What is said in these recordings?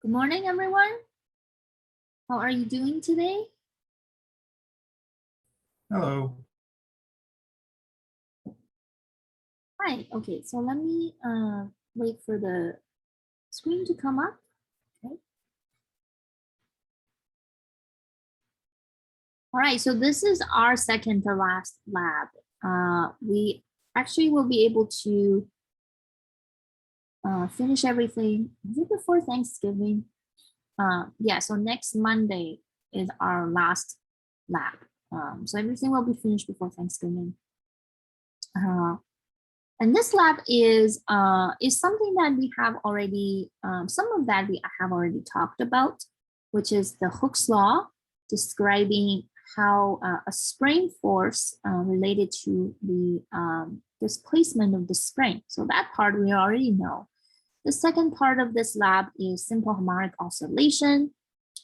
Good morning, everyone. How are you doing today? Hello. Hi. Okay, so let me wait for the screen to come up. Okay. All right, so this is our second to last lab. We actually will be able to finish everything. Is it before Thanksgiving? Yeah, so next Monday is our last lab. So everything will be finished before Thanksgiving. And this lab is something that we have already, some of that we have already talked about, which is the Hooke's law, describing how a spring force related to the displacement of the spring. So that part we already know. The second part of this lab is simple harmonic oscillation.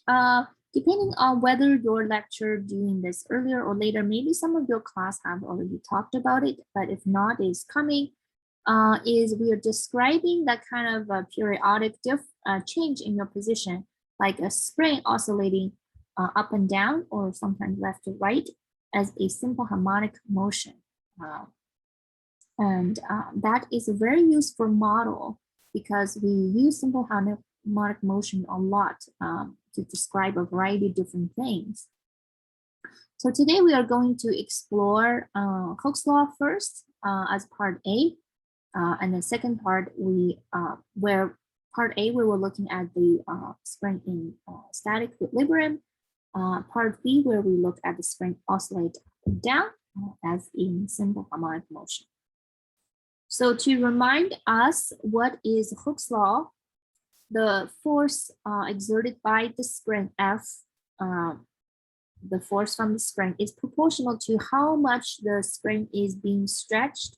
Depending on whether your lecture doing this earlier or later, maybe some of your class have already talked about it, but if not, is coming, is we are describing that kind of a periodic change in your position, like a spring oscillating up and down or sometimes left to right as a simple harmonic motion. And that is a very useful model because we use simple harmonic motion a lot to describe a variety of different things. So today we are going to explore Hooke's law first as part A. And the second part, where part A, we were looking at the spring in static equilibrium. Part B, where we look at the spring oscillate up and down as in simple harmonic motion. So to remind us what is Hooke's law, the force exerted by the spring F, the force from the spring is proportional to how much the spring is being stretched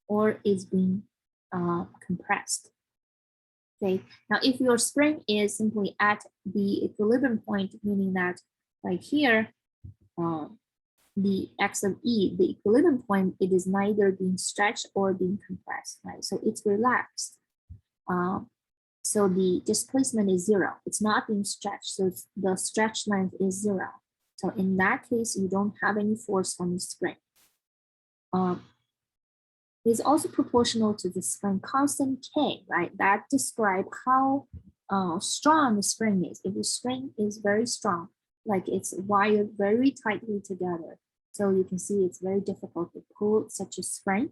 or is being compressed. Okay, now if your spring is simply at the equilibrium point, meaning that right here, the x of e, the equilibrium point, it is neither being stretched or being compressed, right? So it's relaxed. So the displacement is zero. It's not being stretched, so the stretch length is zero. So in that case, you don't have any force from the spring. It is also proportional to the spring constant K, right? That describes how strong the spring is. If the spring is very strong, like it's wired very tightly together, so you can see it's very difficult to pull such a spring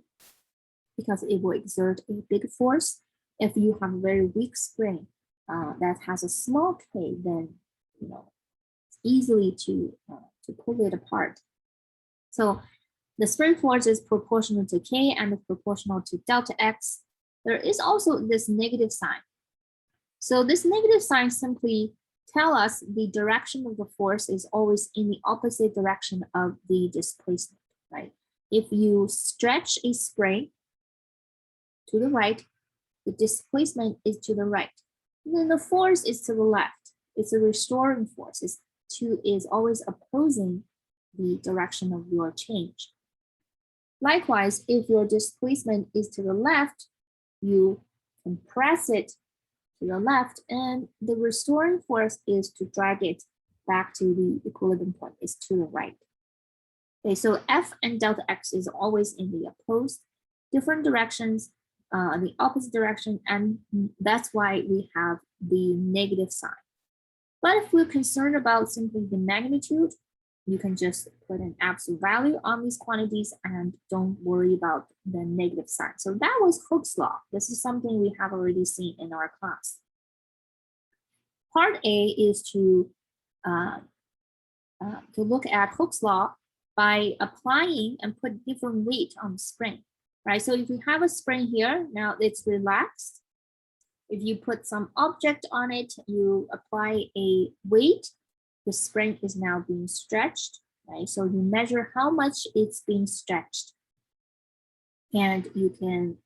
because it will exert a big force. If you have a very weak spring that has a small K, then it's easily to pull it apart. So the spring force is proportional to K and is proportional to delta X. There is also this negative sign. So this negative sign simply tell us the direction of the force is always in the opposite direction of the displacement, right? If you stretch a spring to the right, the displacement is to the right. And then the force is to the left. It's a restoring force. Is always opposing the direction of your change. Likewise, if your displacement is to the left, you compress it to the left, and the restoring force is to drag it back to the equilibrium point, is to the right. Okay, so F and delta X is always in the opposed, different directions, the opposite direction, and that's why we have the negative sign. But if we're concerned about simply the magnitude, you can just put an absolute value on these quantities and don't worry about the negative sign. So that was Hooke's law. This is something we have already seen in our class. Part A is to look at Hooke's law by applying and put different weight on the spring, right? So if you have a spring here, now it's relaxed. If you put some object on it, you apply a weight, the spring is now being stretched, right? So you measure how much it's being stretched. And you can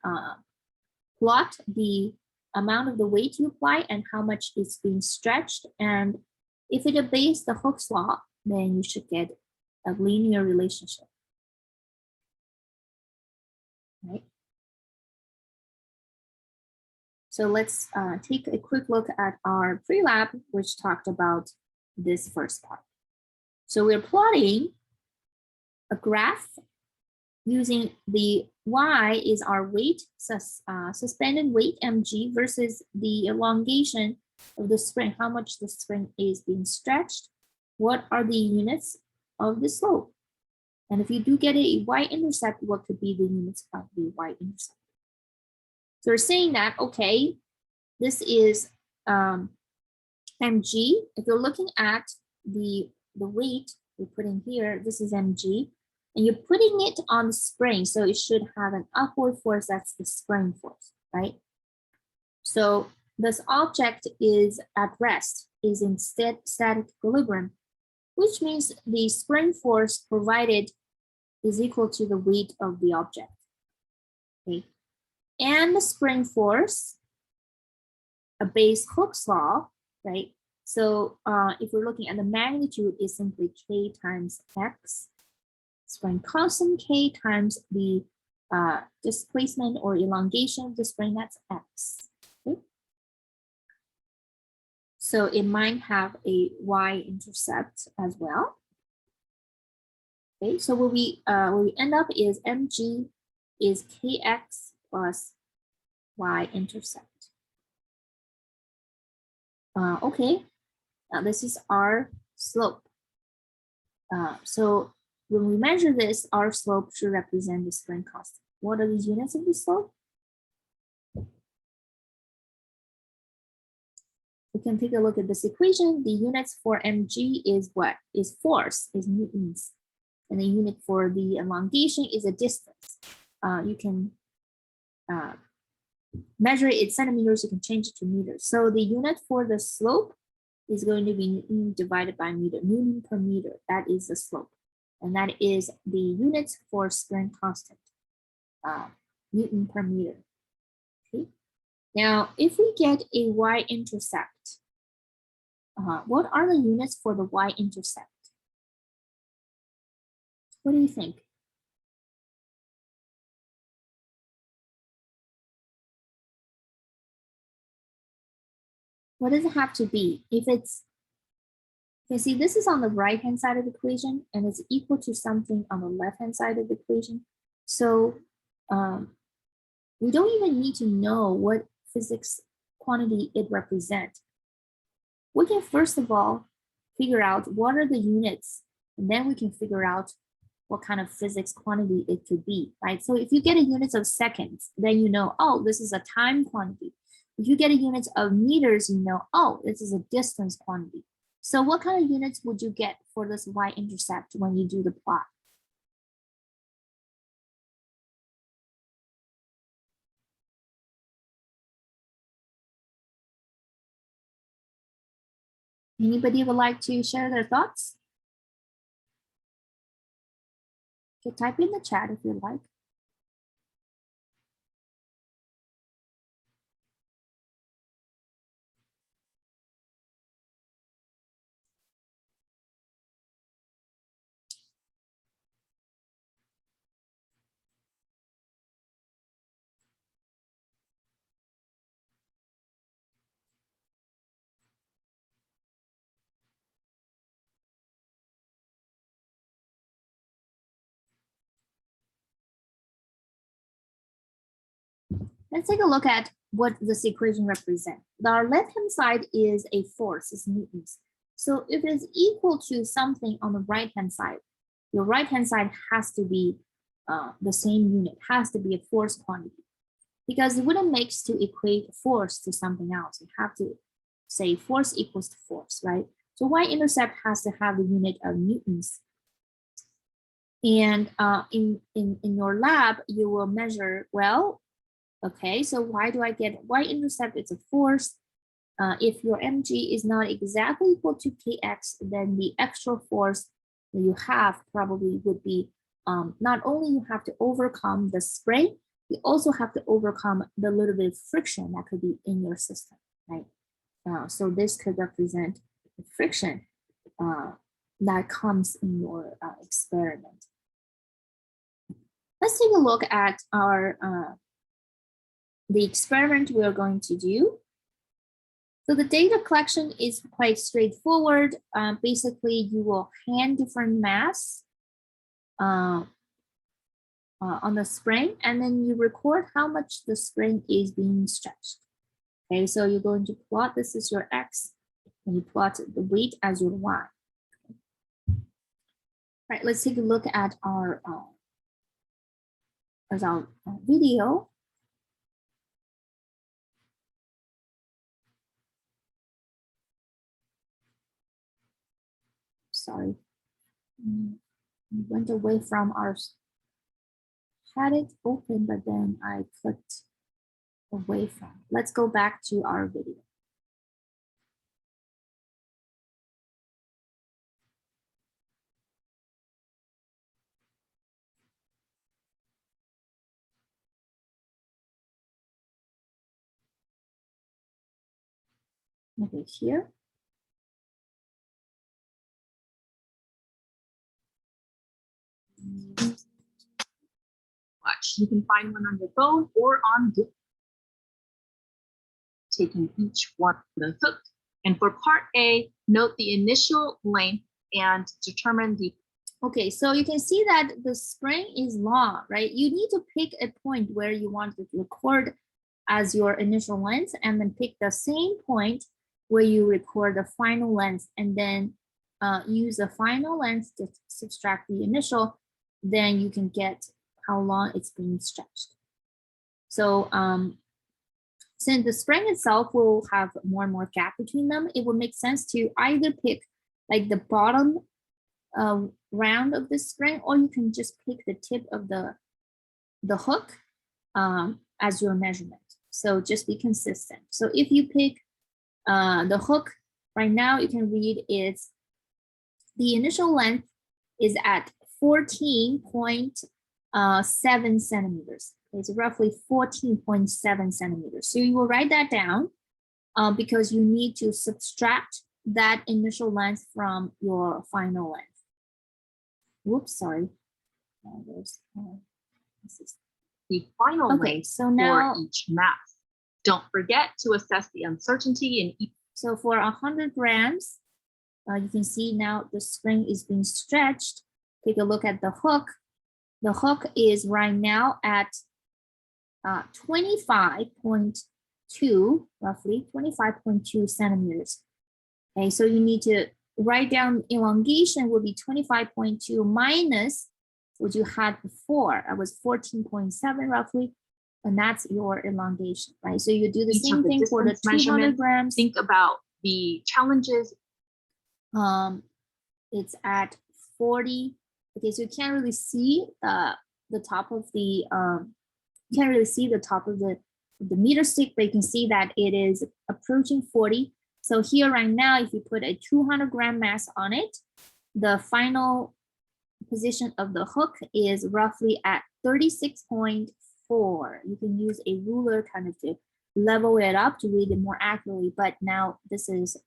plot the amount of the weight you apply and how much it's being stretched. And if it obeys the Hooke's law, then you should get a linear relationship, right? So let's take a quick look at our pre-lab, which talked about this first part. So we're plotting a graph using the y is our weight, suspended weight mg versus the elongation of the spring, how much the spring is being stretched. What are the units of the slope? And if you do get a y-intercept, what could be the units of the y-intercept? So we're saying that, okay, this is mg. If you're looking at the weight we put in here, this is mg, and you're putting it on the spring, so it should have an upward force. That's the spring force, right? So this object is at rest, is in static equilibrium, which means the spring force provided is equal to the weight of the object, okay? And the spring force obeys Hooke's law, right? So if we're looking at the magnitude, is simply k times x, spring constant k times the displacement or elongation of the spring, that's x. Okay? So it might have a y-intercept as well. Okay, so what we end up is mg is kx plus y-intercept. Okay, now this is our slope. So when we measure this, our slope should represent the spring constant. What are the units of the slope? We can take a look at this equation. The units for mg is what? Is force, is newtons. And the unit for the elongation is a distance. You can measure it in centimeters, you can change it to meters. So the unit for the slope is going to be Newton divided by meter, Newton per meter. That is the slope. And that is the units for spring constant, Newton per meter. Okay. Now, if we get a y-intercept, what are the units for the y-intercept? What do you think? What does it have to be? If it's, you see, this is on the right-hand side of the equation, and it's equal to something on the left-hand side of the equation. So we don't even need to know what physics quantity it represents. We can first of all figure out what are the units, and then we can figure out what kind of physics quantity it could be, right? So if you get a units of seconds, then you know, oh, this is a time quantity. If you get a units of meters, you know, oh, this is a distance quantity. So what kind of units would you get for this y-intercept when you do the plot? Anybody would like to share their thoughts? You can type in the chat if you'd like. Let's take a look at what this equation represents. Our left-hand side is a force, is newtons. So if it's equal to something on the right-hand side, your right-hand side has to be the same unit, has to be a force quantity. Because it wouldn't make sense to equate force to something else. You have to say force equals to force, right? So y-intercept has to have the unit of newtons. And in your lab, you will measure, well, okay, so why do I get y-intercept? It's a force. If your mg is not exactly equal to kx, then the extra force that you have probably would be not only you have to overcome the spring, you also have to overcome the little bit of friction that could be in your system, right? So this could represent the friction that comes in your experiment. Let's take a look at our the experiment we're going to do. So the data collection is quite straightforward. Basically, you will hand different mass on the spring, and then you record how much the spring is being stretched. Okay, so you're going to plot, this is your X, and you plot the weight as your Y. All right, let's take a look at our video. Sorry, we went away from our, had it open, but then I clicked away from. Let's go back to our video. Okay, here. Watch. You can find one on your phone or on Google. Taking each one with a hook. And for part A, note the initial length and determine the. Okay, so you can see that the spring is long, right? You need to pick a point where you want to record as your initial length, and then pick the same point where you record the final length, and then use the final length to subtract the initial, then you can get how long it's being stretched. So since the spring itself will have more and more gap between them, it would make sense to either pick like the bottom round of the spring, or you can just pick the tip of the hook as your measurement. So just be consistent. So if you pick the hook, right now you can read it's the initial length is at 14.7 centimeters. It's roughly 14.7 centimeters. So you will write that down because you need to subtract that initial length from your final length. Whoops, sorry. This is the final length so now, for each mass. Don't forget to assess the uncertainty in each. So for 100 grams, you can see now the spring is being stretched. Take a look at the hook. The hook is right now at 25.2, roughly 25.2 centimeters. Okay, so you need to write down elongation will be 25.2 minus what you had before. That was 14.7 roughly, and that's your elongation, right? So you do the same thing for the 200 grams. Think about the challenges. It's at 40. Okay, so you can't really see the top of the you can't really see the top of the meter stick, but you can see that it is approaching 40. So here right now, if you put a 200 gram mass on it, the final position of the hook is roughly at 36.4. You can use a ruler kind of to level it up to read it more accurately, but now this is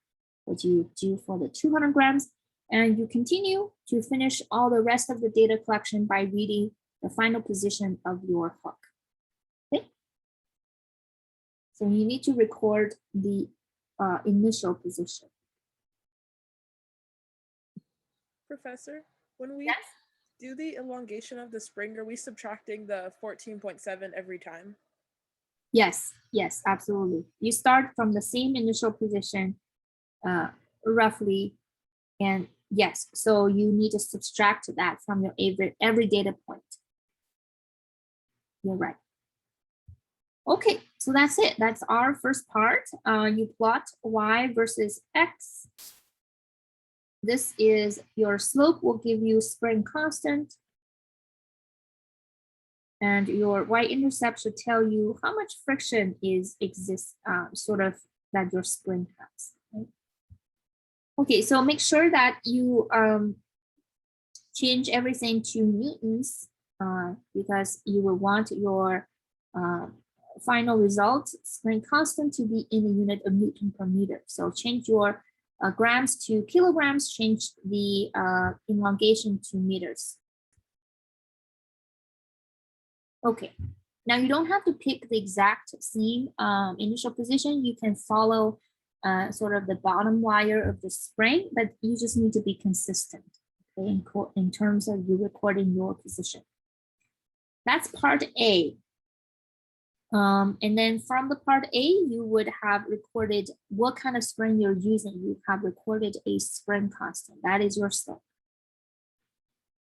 what you do for the 200 grams. And you continue to finish all the rest of the data collection by reading the final position of your hook. Okay. So you need to record the initial position. Professor, when we do the elongation of the spring, are we subtracting the 14.7 every time? Yes, yes, absolutely. You start from the same initial position, roughly, and yes, so you need to subtract that from your every data point. You're right. Okay, so that's it. That's our first part. You plot y versus x. This is your slope will give you spring constant. And your y-intercept should tell you how much friction exists sort of that your spring has. Right? Okay, so make sure that you change everything to newtons because you will want your final result spring constant to be in the unit of Newton per meter. So change your grams to kilograms, change the elongation to meters. Okay, Now you don't have to pick the exact same initial position. You can follow sort of the bottom wire of the spring, but you just need to be consistent, okay, in terms of you recording your position. That's part A. And then from the part A, you would have recorded what kind of spring you're using. You have recorded a spring constant. That is your slope.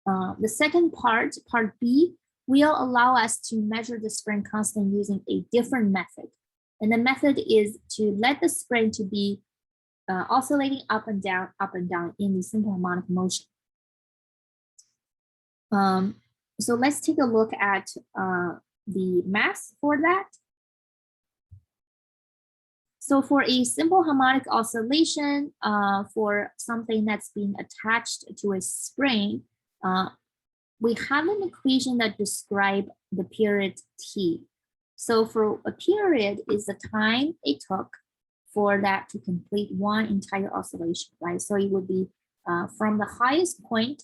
The second part, part B, will allow us to measure the spring constant using a different method. And the method is to let the spring to be oscillating up and down in the simple harmonic motion. So let's take a look at the math for that. So for a simple harmonic oscillation, for something that's being attached to a spring, we have an equation that describes the period t. So for a period is the time it took for that to complete one entire oscillation, right? So it would be from the highest point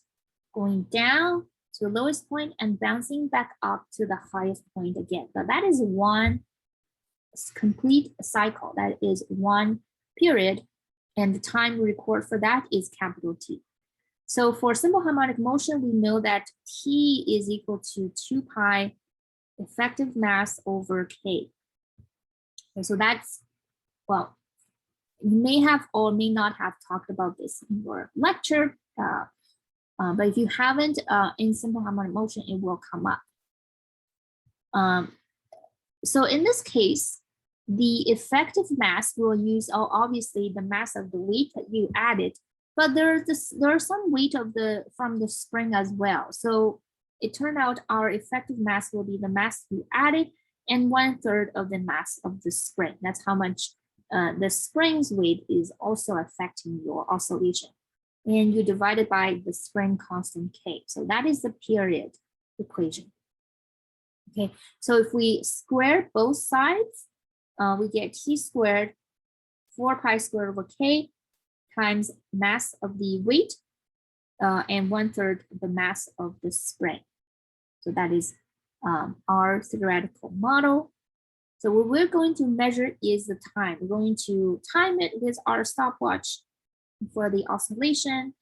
going down to the lowest point and bouncing back up to the highest point again. But that is one complete cycle. That is one period. And the time we record for that is capital T. So for simple harmonic motion, we know that T is equal to 2 pi effective mass over K. Okay, so that's, well, you may have or may not have talked about this in your lecture, but if you haven't, in simple harmonic motion, it will come up. So in this case, the effective mass will use obviously the mass of the weight that you added, but there's some weight from the spring as well. So it turned out our effective mass will be the mass you added and 1/3 of the mass of the spring. That's how much the spring's weight is also affecting your oscillation. And you divide it by the spring constant K. So that is the period equation. Okay, so if we square both sides, we get T squared 4 pi squared over K times mass of the weight and 1/3 the mass of the spring. So that is our theoretical model. So what we're going to measure is the time. We're going to time it with our stopwatch for the oscillation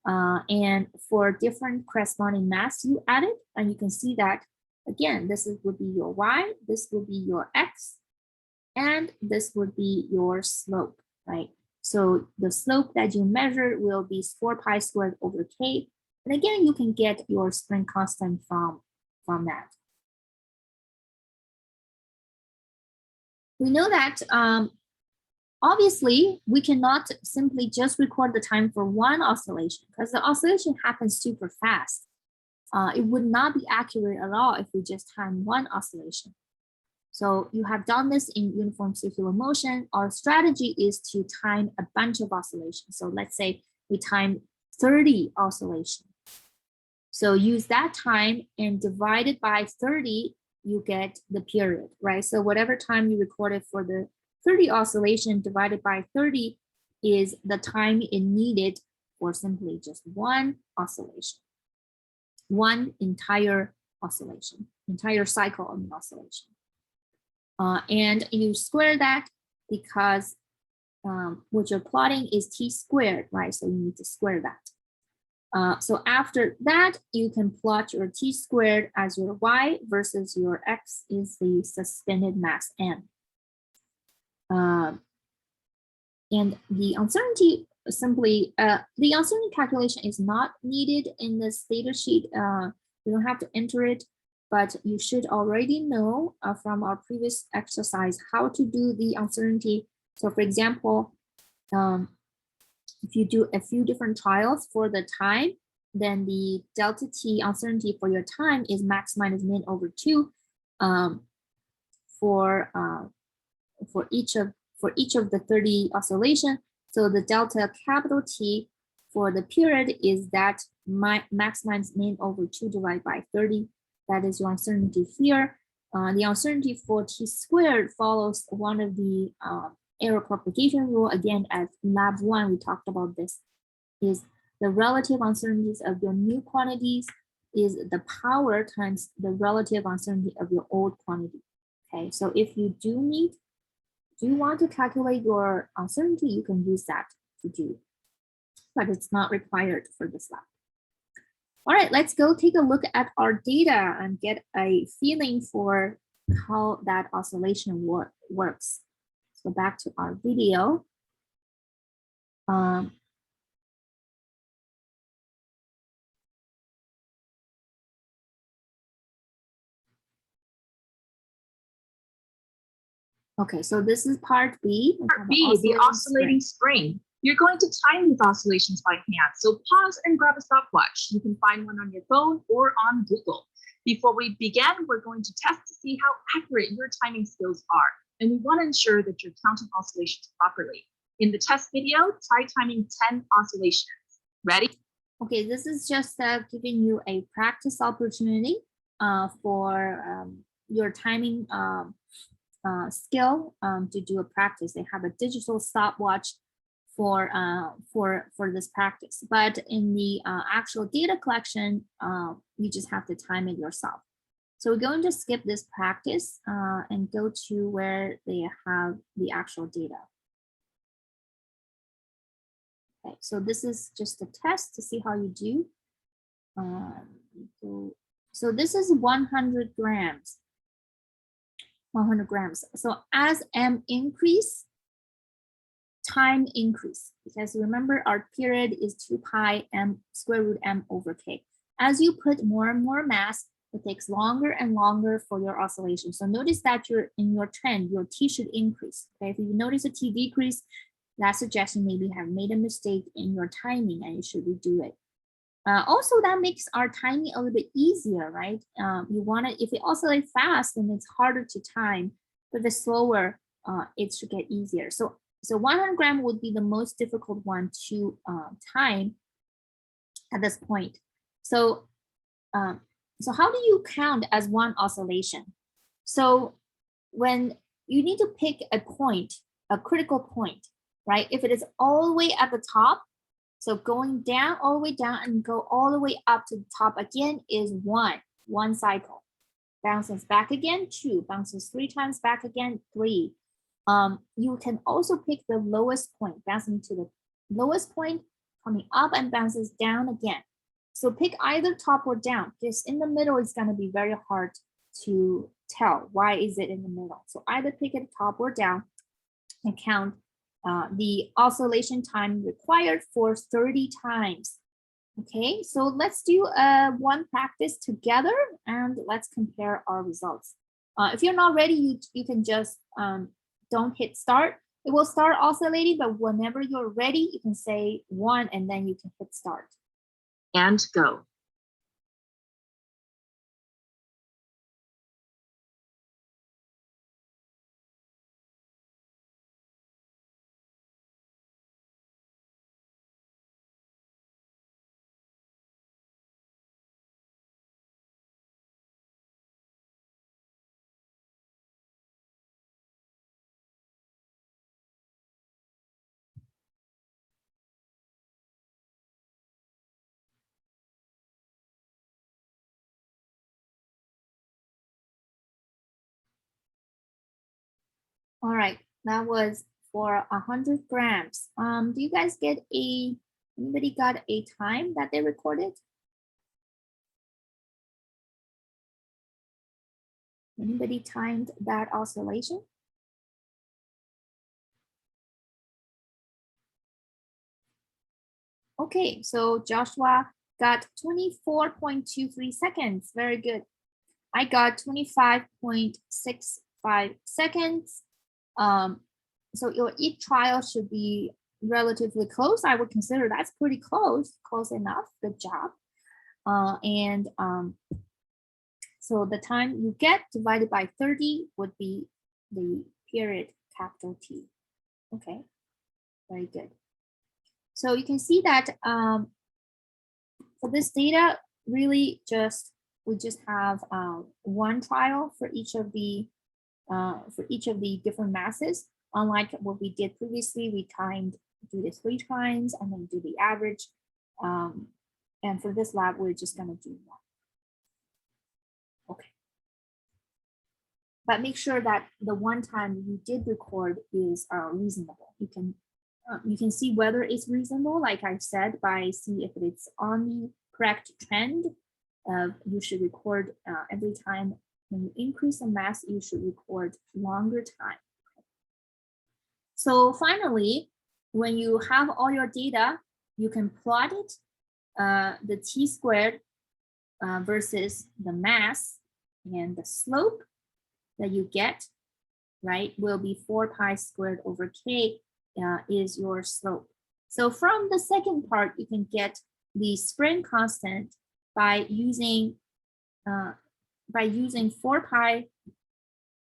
and for different corresponding mass you added. And you can see that, again, this would be your Y, this would be your X, and this would be your slope, right? So the slope that you measured will be 4 pi squared over K. And again, you can get your spring constant from that. We know that obviously we cannot simply just record the time for one oscillation because the oscillation happens super fast. It would not be accurate at all if we just time one oscillation. So you have done this in uniform circular motion. Our strategy is to time a bunch of oscillations. So let's say we time 30 oscillations. So use that time and divide it by 30, you get the period, right? So whatever time you recorded for the 30 oscillation divided by 30 is the time it needed for simply just one oscillation, one entire oscillation, entire cycle of an oscillation. And you square that because what you're plotting is T squared, right? So you need to square that. So after that, you can plot your T squared as your Y versus your X is the suspended mass M. And the uncertainty simply, the uncertainty calculation is not needed in this data sheet. You don't have to enter it, but you should already know from our previous exercise how to do the uncertainty. So for example, if you do a few different trials for the time, then the delta T uncertainty for your time is max minus min over 2 for each of the 30 oscillation. So the delta capital T for the period is that max minus min over 2 divided by 30. That is your uncertainty here. The uncertainty for T squared follows one of the error propagation rule. Again, at lab 1, we talked about this, is the relative uncertainties of your new quantities is the power times the relative uncertainty of your old quantity. Okay, so if you do want to calculate your uncertainty, you can use that to do, but it's not required for this lab. All right, let's go take a look at our data and get a feeling for how that oscillation works. So back to our video. Okay, so this is part B. Part B, the oscillating spring. You're going to time these oscillations by hand, so pause and grab a stopwatch. You can find one on your phone or on Google. Before we begin, we're going to test to see how accurate your timing skills are, and we want to ensure that you're counting oscillations properly. In the test video, try timing 10 oscillations. Ready? Okay, this is just giving you a practice opportunity for your timing skill to do a practice. They have a digital stopwatch for this practice, but in the actual data collection, you just have to time it yourself. So we're going to skip this practice and go to where they have the actual data. Okay, so this is just a test to see how you do. So this is 100 grams. 100 grams. So as M increase, time increase, because remember our period is 2 pi m square root m over k. As you put more and more mass, it takes longer and longer for your oscillation. So notice that you're in your trend, your T should increase. Okay, if you notice a T decrease, that suggests you maybe have made a mistake in your timing and you should redo it. Also, that makes our timing a little bit easier, right? You want to, if it oscillates fast, then it's harder to time, but the slower, it should get easier. So 100 gram would be the most difficult one to time at this point. So how do you count as one oscillation? So when you need to pick a point, a critical point, right? If it is all the way at the top, so going down, all the way down and go all the way up to the top again is one cycle. Bounces back again, 2, bounces 3 times back again, 3. You can also pick the lowest point, bouncing to the lowest point, coming up and bounces down again. So pick either top or down, because in the middle it's going to be very hard to tell why is it in the middle. So either pick it top or down and count the oscillation time required for 30 times. Okay, so let's do one practice together and let's compare our results. If you're not ready, you can just don't hit start. It will start oscillating, but whenever you're ready, you can say 1 and then you can hit start. And go. All right, that was for 100 grams. Do you guys get anybody got a time that they recorded? Anybody timed that oscillation? Okay, so Joshua got 24.23 seconds. Very good. I got 25.65 seconds. So your each trial should be relatively close. I would consider that's pretty close enough. Good job. So the time you get divided by 30 would be the period capital T. Okay, very good. So you can see that for this data, really we just have one trial for each of the different masses. Unlike what we did previously, we do this 3 times and then do the average. And for this lab, we're just gonna do 1. but make sure that the one time you did record is reasonable. You can see whether it's reasonable, like I said, by see if it's on the correct trend. You should record every time when you increase the mass, you should record longer time. So finally, when you have all your data, you can plot it, the t squared versus the mass, and the slope that you get, right, will be 4 pi squared over k is your slope. So from the second part, you can get the spring constant by using 4 pi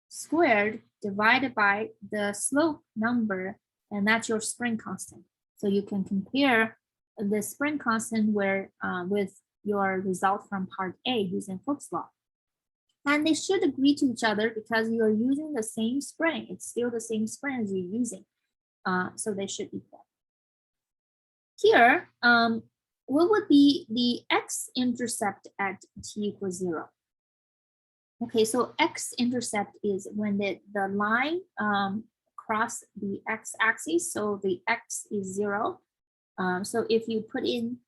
squared divided by the slope number, and that's your spring constant. So you can compare the spring constant with your result from part A using Hooke's law. And they should agree to each other because you are using the same spring. It's still the same spring as you're using. So they should equal. Here, what would be the x-intercept at t equals 0? Okay, so x-intercept is when the line cross the x-axis, so the x is 0. So if you put in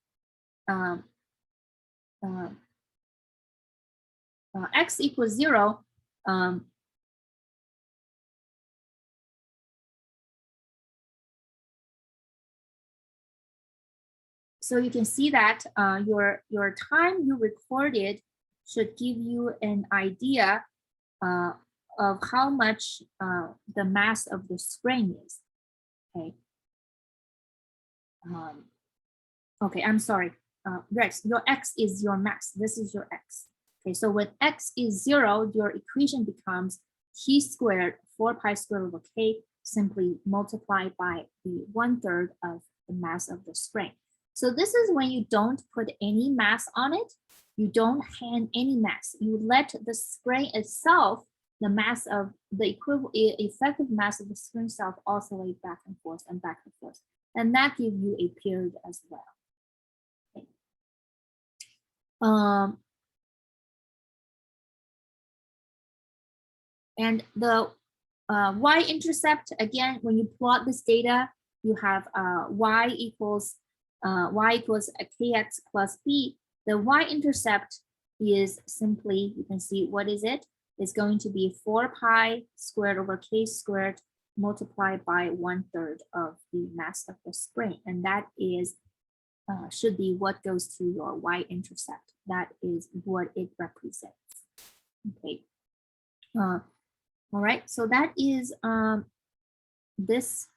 x equals 0, so you can see that your time you recorded should give you an idea of how much the mass of the spring is. Okay. Okay, I'm sorry. Rex, your x is your mass. This is your x. Okay, so when x is 0, your equation becomes t squared 4 pi squared over k, simply multiplied by the 1/3 of the mass of the spring. So this is when you don't put any mass on it. You don't hand any mass. You let the spring itself, the mass of the effective mass of the spring itself, oscillate back and forth and back and forth. And that gives you a period as well. Okay. And the y-intercept, again, when you plot this data, you have y equals kx plus b. The y-intercept is simply, you can see what is it? It's going to be 4 pi squared over k squared multiplied by 1/3 of the mass of the spring. And that is should be what goes to your y-intercept. That is what it represents. Okay. All right, so that is this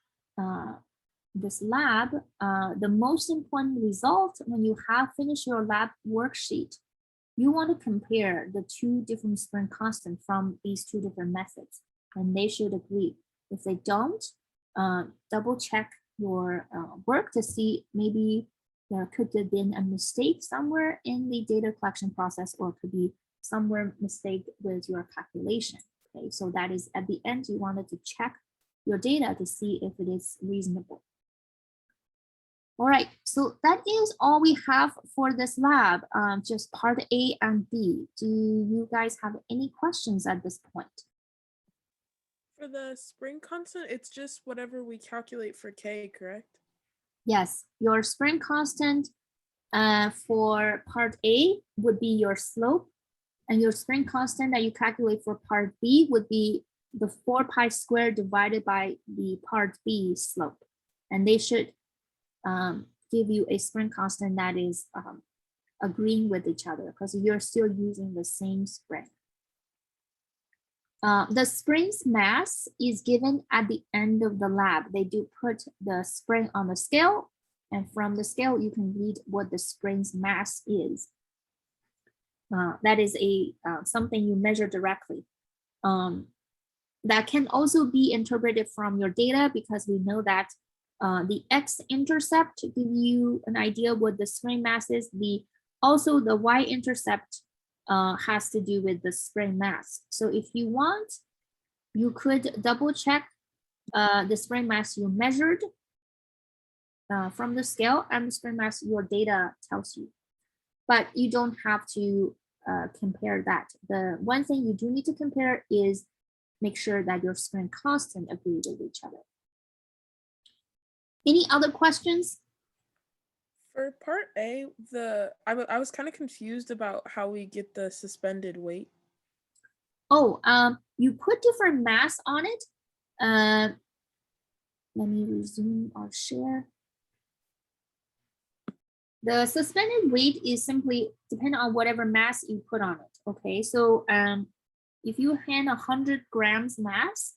lab. The most important result when you have finished your lab worksheet, you want to compare the 2 different spring constants from these 2 different methods, and they should agree. If they don't, double check your work to see maybe there could have been a mistake somewhere in the data collection process, or could be somewhere mistake with your calculation. Okay, so that is at the end, you wanted to check your data to see if it is reasonable. All right, so that is all we have for this lab, just part A and B. Do you guys have any questions at this point? For the spring constant, it's just whatever we calculate for K, correct? Yes, your spring constant for part A would be your slope, and your spring constant that you calculate for part B would be the 4 pi squared divided by the part B slope. And they should give you a spring constant that is agreeing with each other, because you're still using the same spring. The spring's mass is given at the end of the lab. They do put the spring on the scale, and from the scale, you can read what the spring's mass is. That is something you measure directly. That can also be interpreted from your data, because we know that the x-intercept give you an idea what the spring mass is. Also the y-intercept has to do with the spring mass. So if you want, you could double check the spring mass you measured from the scale and the spring mass your data tells you. But you don't have to compare that. The one thing you do need to compare is make sure that your spring constant agree with each other. Any other questions? For part A, I was kind of confused about how we get the suspended weight. Oh, you put different mass on it. Let me resume our share. The suspended weight is simply depending on whatever mass you put on it. Okay, so if you hand 100 grams mass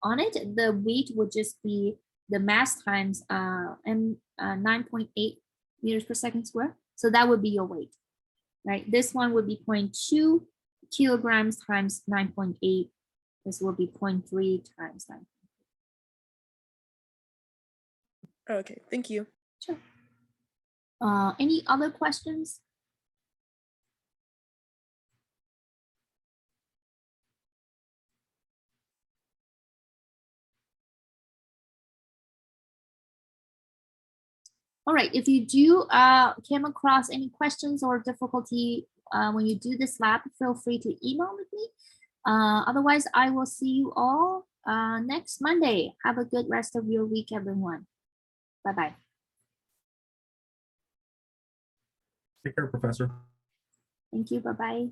on it, the weight would just be the mass times 9.8 meters per second square. So that would be your weight, right? This one would be 0.2 kilograms times 9.8. This will be 0.3 times 9. Okay, thank you. Sure. Any other questions? All right, if you do came across any questions or difficulty when you do this lab, feel free to email with me. Otherwise, I will see you all next Monday. Have a good rest of your week, everyone. Bye-bye. Take care, Professor. Thank you. Bye-bye.